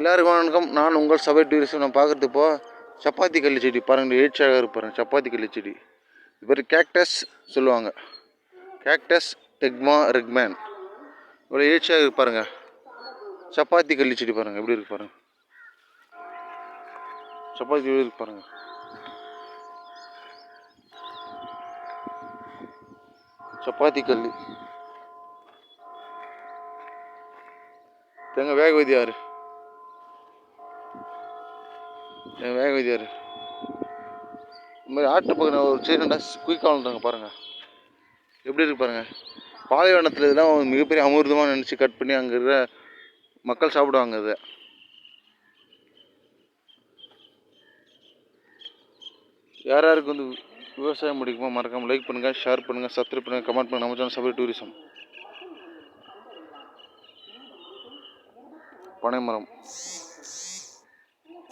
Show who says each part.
Speaker 1: எல்லாருக்கும் வணக்கம். நான் உங்கள் சபை டூரிஸ்ட். நான் பார்க்குறது இப்போ சப்பாத்தி கல்லி செடி பாருங்கள், எழுச்சியாக இருப்பாருங்க. சப்பாத்தி கல்லி செடி இது பேர் கேக்டஸ் சொல்லுவாங்க. கேக்டஸ் ரெக்மேன் இவ்வளோ எழுச்சியாக இருப்பாருங்க. சப்பாத்தி கல்லி செடி பாருங்கள் எப்படி இருக்கு பாருங்கள். சப்பாத்தி எப்படி இருக்கு பாருங்கள். சப்பாத்தி கல்லி தேங்க வேக வைத்தியாரு வேக வைத்தியாரு இந்த மாதிரி ஆட்டு பக்கம் ஒரு சீரண்டா குயிக்காக பாருங்கள் எப்படி இருக்கு பாருங்கள். பாலைவனத்தில் இதெல்லாம் மிகப்பெரிய அமிர்தமாக நினச்சி கட் பண்ணி அங்கே இருக்கிற மக்கள் சாப்பிடுவாங்க. இதை யாருக்கு வந்து விவசாயம் முடிக்குமா மறக்காமல் லைக் பண்ணுங்கள், ஷேர் பண்ணுங்கள், சப்ஸ்கிரைப் பண்ணுங்கள், கமெண்ட் பண்ணுங்கள். நம்ம சேனல் சபை டூரிசம். பனைமரம்